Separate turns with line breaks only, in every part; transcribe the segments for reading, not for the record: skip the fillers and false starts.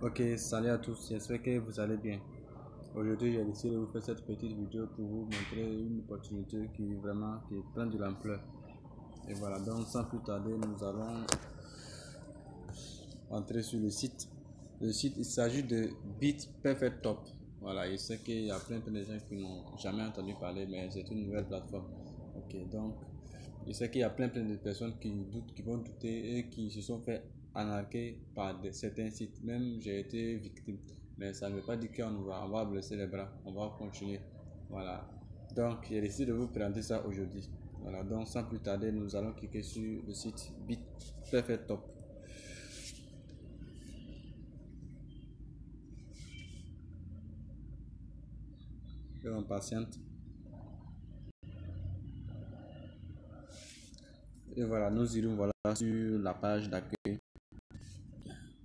Ok, salut à tous, j'espère que vous allez bien. Aujourd'hui, j'ai décidé de vous faire cette petite vidéo pour vous montrer une opportunité qui prend de l'ampleur. Et voilà, donc sans plus tarder, nous allons entrer sur le site. Le site, il s'agit de Bit Perfect Top. Voilà, je sais qu'il y a plein de gens qui n'ont jamais entendu parler, mais c'est une nouvelle plateforme. Ok, donc je sais qu'il y a plein de personnes qui doutent, qui vont douter et qui se sont fait arnaquer par certains sites. Même j'ai été victime, mais ça ne veut pas dire on va blesser les bras, on va continuer. Voilà, donc j'ai décidé de vous présenter ça aujourd'hui. Voilà, donc sans plus tarder, nous allons cliquer sur le site Bit Perfect Top. Et on patiente. Et voilà, nous irons voilà sur la page d'accueil.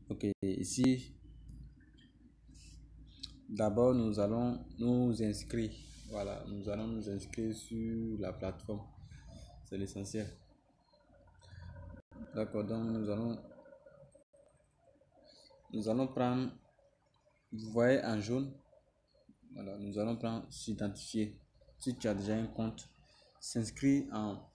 Ok, ici, d'abord nous allons nous inscrire. Voilà, nous allons nous inscrire sur la plateforme. C'est l'essentiel. D'accord, donc nous allons prendre, vous voyez en jaune, voilà, nous allons prendre s'identifier. Si tu as déjà un compte, s'inscrire en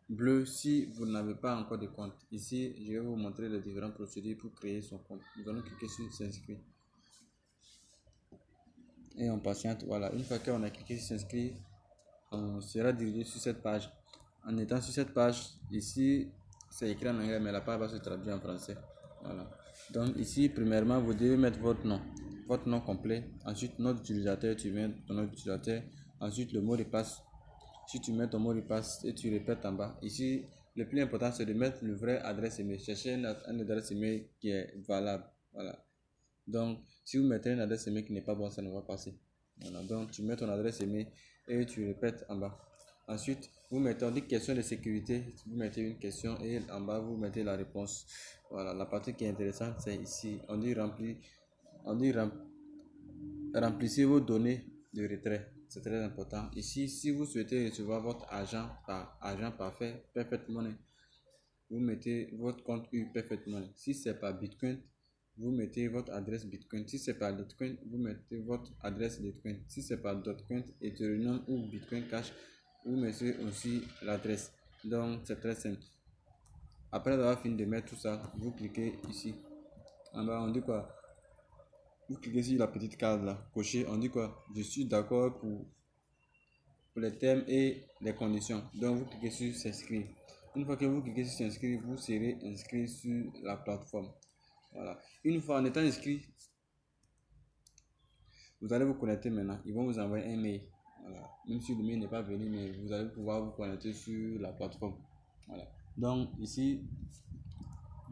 bleu si vous n'avez pas encore de compte. Ici, je vais vous montrer les différentes procédures pour créer son compte. Nous allons cliquer sur s'inscrire. Et on patiente. Voilà, une fois qu'on a cliqué sur s'inscrire, on sera dirigé sur cette page. En étant sur cette page, ici, c'est écrit en anglais, mais la page va se traduire en français. Voilà. Donc ici, premièrement, vous devez mettre votre nom complet. Ensuite, notre utilisateur, tu mets ton nom d'utilisateur. Ensuite, le mot de passe. Si tu mets ton mot de passe et tu répètes en bas. Ici, le plus important, c'est de mettre le vrai adresse email. Cherchez une adresse email qui est valable. Voilà. Donc, si vous mettez une adresse email qui n'est pas bonne, ça ne va pas passer. Voilà. Donc, tu mets ton adresse email et tu répètes en bas. Ensuite, vous mettez, on dit question de sécurité, vous mettez une question et en bas, vous mettez la réponse. Voilà, la partie qui est intéressante, c'est ici. On dit remplissez vos données de retrait. C'est très important. Ici, si vous souhaitez recevoir votre argent parfait, Perfect Money, vous mettez votre compte U Perfect Money. Si c'est par Bitcoin, vous mettez votre adresse Bitcoin. Si c'est par Dogecoin, vous mettez votre adresse Dogecoin. Si c'est par Dogecoin, Ethereum ou Bitcoin Cash, vous mettez aussi l'adresse. Donc, c'est très simple. Après avoir fini de mettre tout ça, vous cliquez ici. En bas, on dit quoi? Vous cliquez sur la petite case là, cocher. On dit quoi? Je suis d'accord pour les termes et les conditions. Donc, vous cliquez sur s'inscrire. Une fois que vous cliquez sur s'inscrire, vous serez inscrit sur la plateforme. Voilà. Une fois en étant inscrit, vous allez vous connecter maintenant. Ils vont vous envoyer un mail. Voilà. Même si le mail n'est pas venu, mais vous allez pouvoir vous connecter sur la plateforme. Voilà. Donc ici,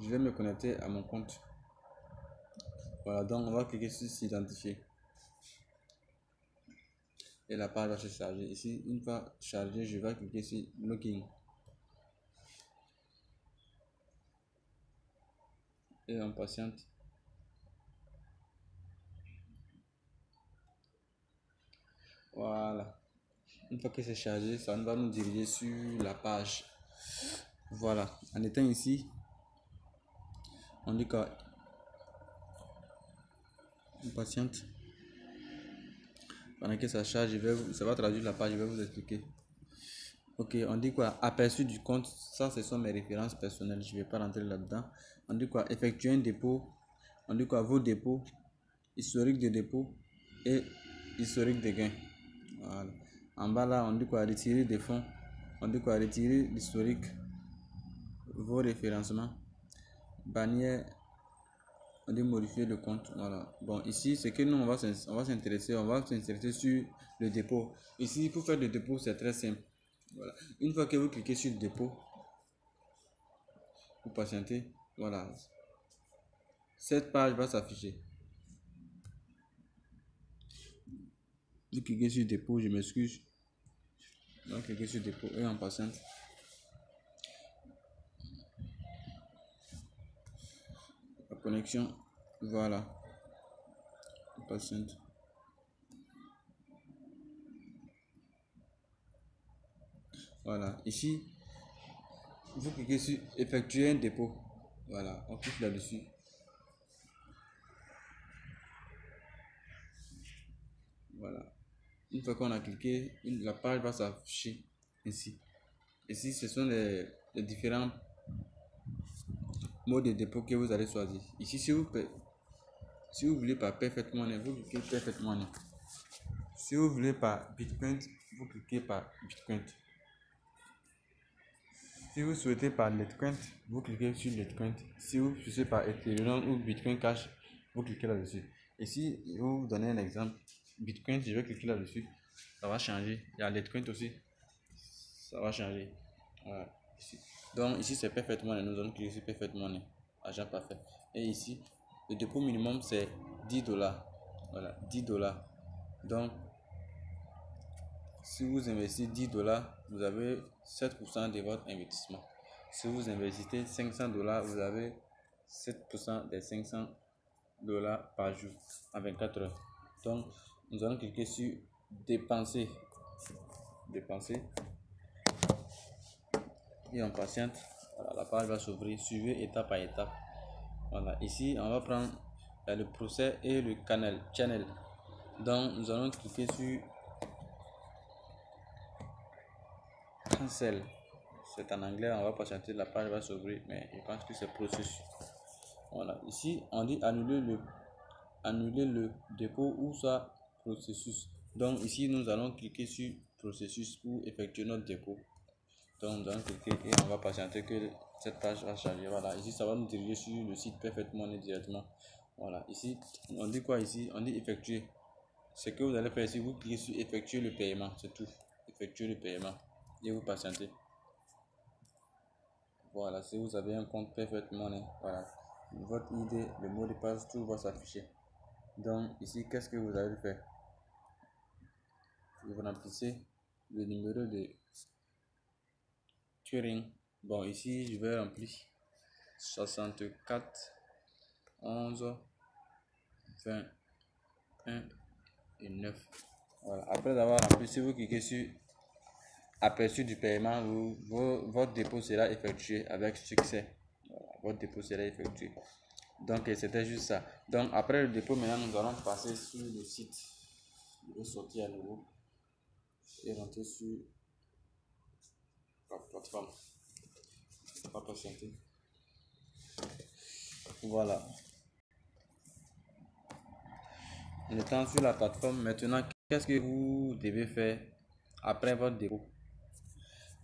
je vais me connecter à mon compte. Voilà. Donc on va cliquer sur s'identifier. Et la page va se charger. Ici, une fois chargé, je vais cliquer sur login. Et on patiente. Voilà. Une fois que c'est chargé, ça va nous diriger sur la page. Voilà. En étant ici, on dit qu'on patiente. Pendant que ça charge, ça va traduire la page, je vais vous expliquer. Ok, on dit quoi? Aperçu du compte, ça ce sont mes références personnelles, je ne vais pas rentrer là-dedans. On dit quoi? Effectuer un dépôt, on dit quoi? Vos dépôts, historique de dépôt et historique de gains. Voilà. En bas là, on dit quoi? Retirer des fonds, on dit quoi? Retirer l'historique, vos référencements, bannière, on dit modifier le compte. Voilà. Bon, ici, c'est que nous, on va s'intéresser sur le dépôt. Ici, pour faire le dépôt, c'est très simple. Voilà. Une fois que vous cliquez sur le dépôt, vous patientez. Voilà. Cette page va s'afficher. Vous cliquez sur dépôt, je m'excuse. Donc, cliquez sur dépôt et en patiente. La connexion. Voilà. Patiente. Voilà. Ici, vous cliquez sur effectuer un dépôt. Voilà. On clique là-dessus. Voilà. Une fois qu'on a cliqué, la page va s'afficher ici. Ici, ce sont les différents modes de dépôt que vous allez choisir. Ici, si vous voulez par Perfect Money, vous cliquez Perfect Money. Si vous voulez par Bitcoin, vous cliquez par Bitcoin. Si vous souhaitez par Litecoin, vous cliquez sur Litecoin. Si vous souhaitez par Ethereum ou Bitcoin Cash, vous cliquez là-dessus. Ici, je vais vous donner un exemple. Bitcoin, je vais cliquer là-dessus. Ça va changer. Il y a Litecoin aussi. Ça va changer. Voilà. Ici. Donc ici, c'est parfaitement. Nous allons cliquer sur parfaitement. Agent parfait. Et ici, le dépôt minimum, c'est $10. Voilà, $10. Donc, si vous investissez $10, vous avez 7% de votre investissement. Si vous investissez $500, vous avez 7% des $500 par jour en 24 heures. Donc, nous allons cliquer sur dépenser. Dépenser. Et on patiente. Voilà, la page va s'ouvrir. Suivez étape par étape. Voilà, ici, on va prendre le procès et le channel. Donc, nous allons cliquer sur cancel. C'est en anglais, on va patienter, la page va s'ouvrir, mais je pense que c'est processus. Voilà, ici on dit annuler le dépôt ou soit processus. Donc ici nous allons cliquer sur processus pour effectuer notre dépôt. Donc nous allons cliquer et on va patienter que cette page va charger. Voilà, ici ça va nous diriger sur le site Perfect Money directement. Voilà, ici on dit quoi ici? On dit effectuer. Ce que vous allez faire ici, vous cliquez sur effectuer le paiement, c'est tout. Effectuer le paiement et vous patientez. Voilà, si vous avez un compte Perfect Money, voilà, votre ID, le mot de passe, tout va s'afficher. Donc ici, qu'est-ce que vous allez faire? Vous remplissez le numéro de Turing. Bon, ici, je vais remplir 64 11 21 et 9. Voilà, après avoir rempli, si vous cliquez sur aperçu du paiement, votre dépôt sera effectué avec succès. Voilà, votre dépôt sera effectué. Donc c'était juste ça. Donc après le dépôt, maintenant nous allons passer sur le site. Je vais sortir à nouveau et rentrer sur la plateforme. On va patienter. Voilà. En étant sur la plateforme, maintenant qu'est-ce que vous devez faire après votre dépôt?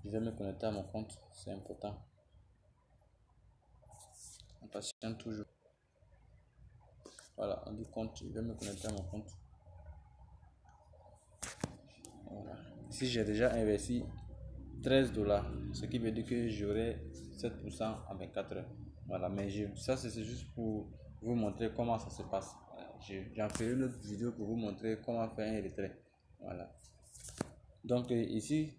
Je vais me connecter à mon compte, c'est important. On patiente toujours. Voilà, on dit compte, je vais me connecter à mon compte. Voilà. Ici, j'ai déjà investi $13, ce qui veut dire que j'aurai 7% en 24 heures. Voilà, mais ça c'est juste pour vous montrer comment ça se passe. J'en ferai une autre vidéo pour vous montrer comment faire un retrait. Voilà. Donc ici,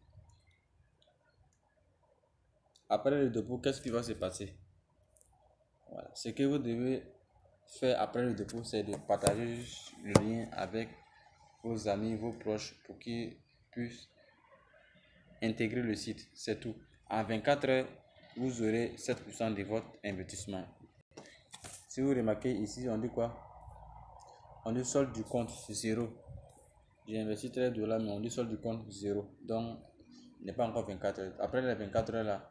après le dépôt, qu'est-ce qui va se passer? Voilà. Ce que vous devez faire après le dépôt, c'est de partager le lien avec vos amis, vos proches pour qu'ils puissent intégrer le site. C'est tout. En 24 heures, vous aurez 7% de votre investissement. Si vous remarquez ici, on dit quoi? On dit solde du compte 0. J'ai investi $13, mais on dit solde du compte 0. Donc, il n'est pas encore 24 heures. Après les 24 heures là,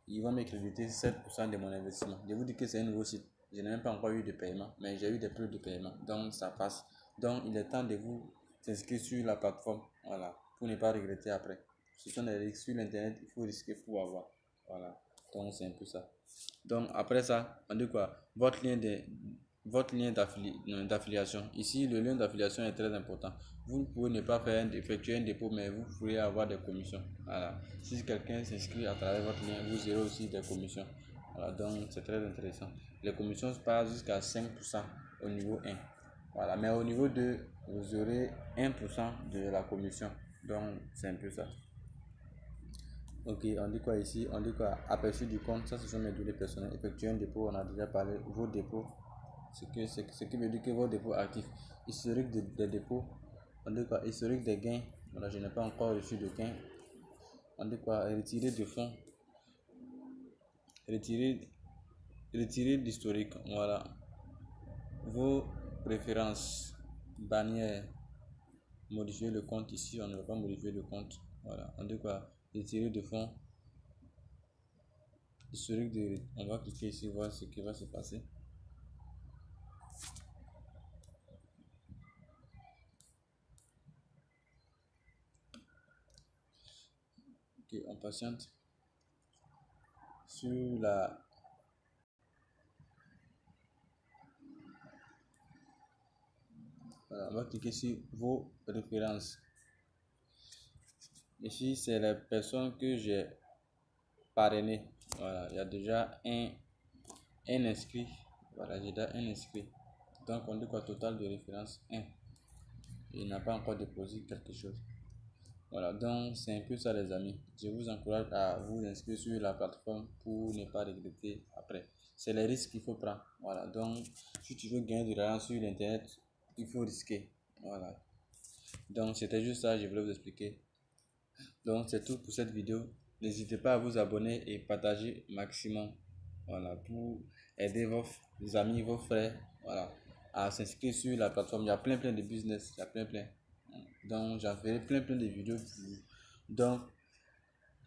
ils vont me créditer 7% de mon investissement. Je vous dis que c'est un nouveau site. Je n'ai même pas encore eu de paiement, mais j'ai eu des preuves de paiement. Donc, ça passe. Donc, il est temps de vous inscrire sur la plateforme. Voilà. Pour ne pas regretter après. Ce sont des risques sur l'internet, il faut risquer pour avoir. Voilà. Donc, c'est un peu ça. Donc, après ça, on dit quoi? Votre lien d'affiliation. Ici, le lien d'affiliation est très important. Vous pouvez ne pas faire effectuer un dépôt, mais vous pourrez avoir des commissions. Voilà. Si quelqu'un s'inscrit à travers votre lien, vous aurez aussi des commissions. Voilà, donc c'est très intéressant. Les commissions passent jusqu'à 5% au niveau 1. Voilà, mais au niveau 2, vous aurez 1% de la commission. Donc, c'est un peu ça. Ok, on dit quoi ici? On dit quoi? Aperçu du compte, ça ce sont mes données personnelles. Effectuer un dépôt, on a déjà parlé. Vos dépôts, ce qui veut dire que vos dépôts actifs. Historique des dépôts, on dit quoi? Historique des gains. Voilà, je n'ai pas encore reçu de gains. On dit quoi? Retirer de fonds. Retirer d'historique. Voilà. Vos préférences. Bannière. modifier le compte. Ici, on ne va pas modifier le compte. Voilà, on dit quoi? Historique de fonds. Historique de... On va cliquer ici, voir ce qui va se passer. Ok, on patiente. Sur la... Voilà, on va cliquer sur vos références. Ici, c'est les personnes que j'ai parrainées. Voilà, il y a déjà un inscrit. Voilà, j'ai déjà un inscrit. Donc, on dit quoi? Total de référence 1. Il n'a pas encore déposé quelque chose. Voilà, donc c'est un peu ça les amis. Je vous encourage à vous inscrire sur la plateforme pour ne pas regretter après. C'est les risques qu'il faut prendre. Voilà, donc si tu veux gagner de l'argent sur l'internet, il faut risquer. Voilà. Donc c'était juste ça, je voulais vous expliquer. Donc c'est tout pour cette vidéo. N'hésitez pas à vous abonner et partager maximum. Voilà, pour aider vos amis, vos frères, voilà, à s'inscrire sur la plateforme. Il y a plein de business, il y a plein. Donc j'en ferai plein de vidéos pour vous. Donc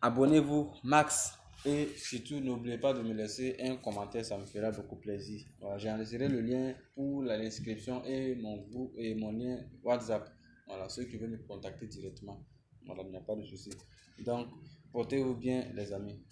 abonnez-vous max et surtout n'oubliez pas de me laisser un commentaire, ça me fera beaucoup plaisir. Voilà, j'enregistrerai le lien pour l'inscription et mon groupe et mon lien WhatsApp. Voilà, ceux qui veulent me contacter directement. Voilà, il n'y a pas de souci. Donc portez-vous bien les amis.